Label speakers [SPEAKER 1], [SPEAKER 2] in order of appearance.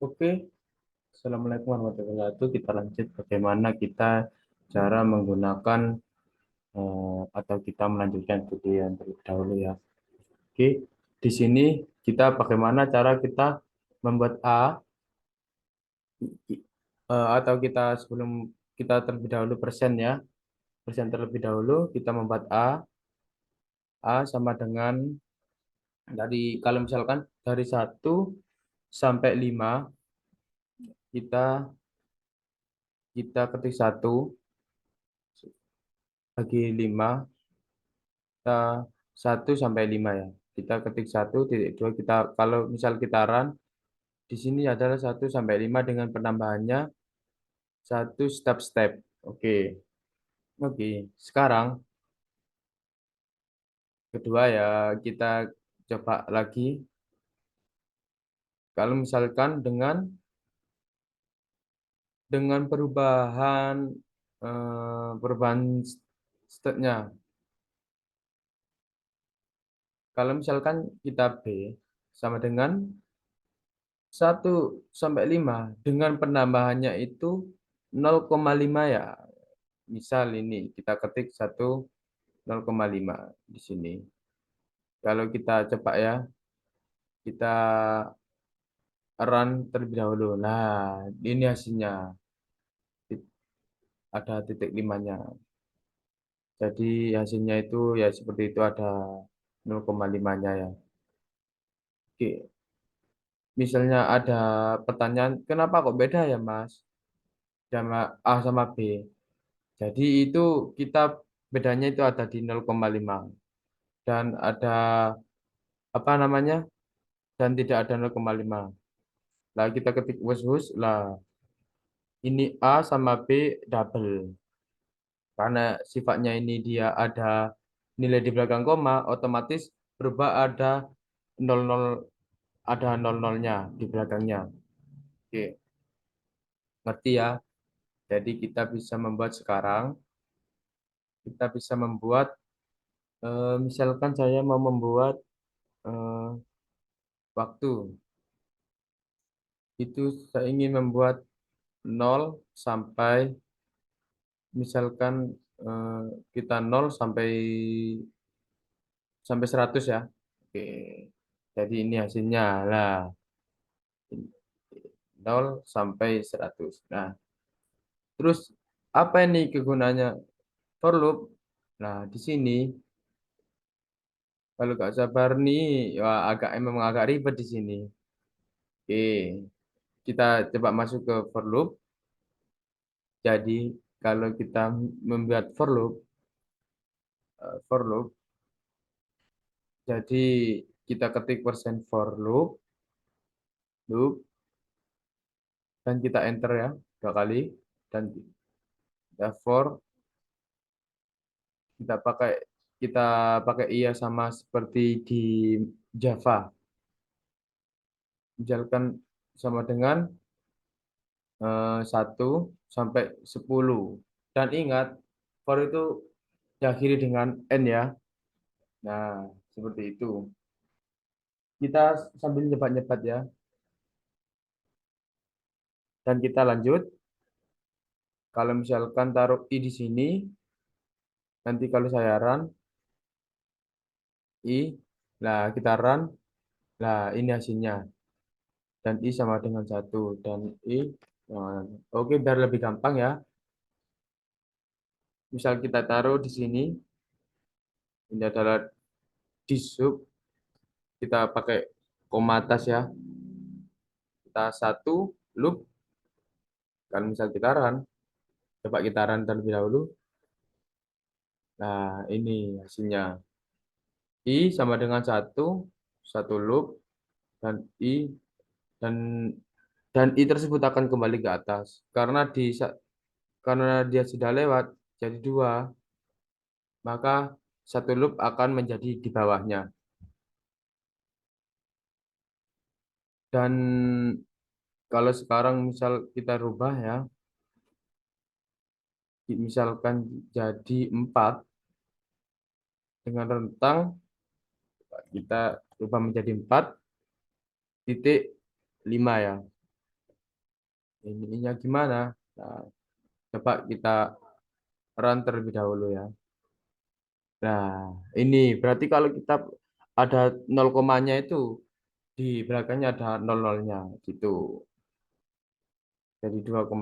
[SPEAKER 1] Oke, Assalamualaikum warahmatullahi wabarakatuh. Kita lanjut bagaimana kita cara menggunakan atau kita melanjutkan video yang terlebih dahulu ya. Oke, di sini kita bagaimana cara kita membuat A atau kita sebelum kita terlebih dahulu persen ya. Persen terlebih dahulu kita membuat A sama dengan kalau misalkan dari 1 sampai 5 kita kita ketik 1 bagi 5 kita 1 sampai 5 ya. Kita ketik 1,2 kita kalau misal kita run di sini adalah 1 sampai 5 dengan penambahannya satu step-step. Oke. Oke. Sekarang kedua ya kita coba lagi. Kalau misalkan dengan perubahan stepnya. Kalau misalkan kita B sama dengan 1 sampai 5 dengan penambahannya itu 0,5 ya. Misal ini kita ketik 0,5 di sini. Kalau kita coba ya, kita run terlebih dahulu. Nah, ini hasilnya. Ada titik limanya. Jadi hasilnya itu ya seperti itu ada 0,5-nya ya. Oke. Misalnya ada pertanyaan, kenapa kok beda ya Mas? Sama A sama B. Jadi itu kita bedanya itu ada di 0,5 dan ada apa namanya? Dan tidak ada 0,5. Lah kita ketik wus lah ini A sama B double. Karena sifatnya ini dia ada nilai di belakang koma, otomatis berubah nol nol ada nol nolnya di belakangnya. Oke, ngerti ya? Jadi kita bisa membuat sekarang, kita bisa membuat, misalkan saya mau membuat eh, waktu, itu saya ingin membuat 0 sampai, misalkan eh, kita 0 sampai 100 ya. Oke, jadi ini hasilnya lah 0 sampai 100. Nah, terus apa ini kegunaannya for loop? Nah, di sini kalau nggak sabar nih, wah emang agak ribet di sini. Oke, kita coba masuk ke for loop. Jadi kalau kita membuat for loop, jadi kita ketik persen for loop, dan kita enter ya 2 kali, dan kita kita pakai kita pakai iya sama seperti di Java. Misalkan sama dengan 1 sampai 10. Dan ingat, for itu diakhiri dengan N ya. Nah, seperti itu. Kita sambil nyebat-nyebat ya. Dan kita lanjut. Kalau misalkan taruh I di sini, nanti kalau saya run, I, nah kita run, nah ini hasilnya. Dan I sama dengan 1. Dan I, nah, oke biar lebih gampang ya. Misal kita taruh di sini, ini adalah di sub, kita pakai koma atas ya. Kita loop, kalau misal kita run, coba kita run terlebih dahulu. Nah, ini hasilnya. I sama dengan satu loop, dan dan I tersebut akan kembali ke atas. Karena dia sudah lewat, jadi 2, maka satu loop akan menjadi di bawahnya. Dan kalau sekarang misal kita rubah ya, misalkan jadi 4 dengan rentang, kita rubah menjadi 4,5 ya. ininya gimana. Nah, coba kita run terlebih dahulu ya. Nah, ini berarti kalau kita ada 0 komanya itu di belakangnya ada 00-nya gitu. Jadi 2,5.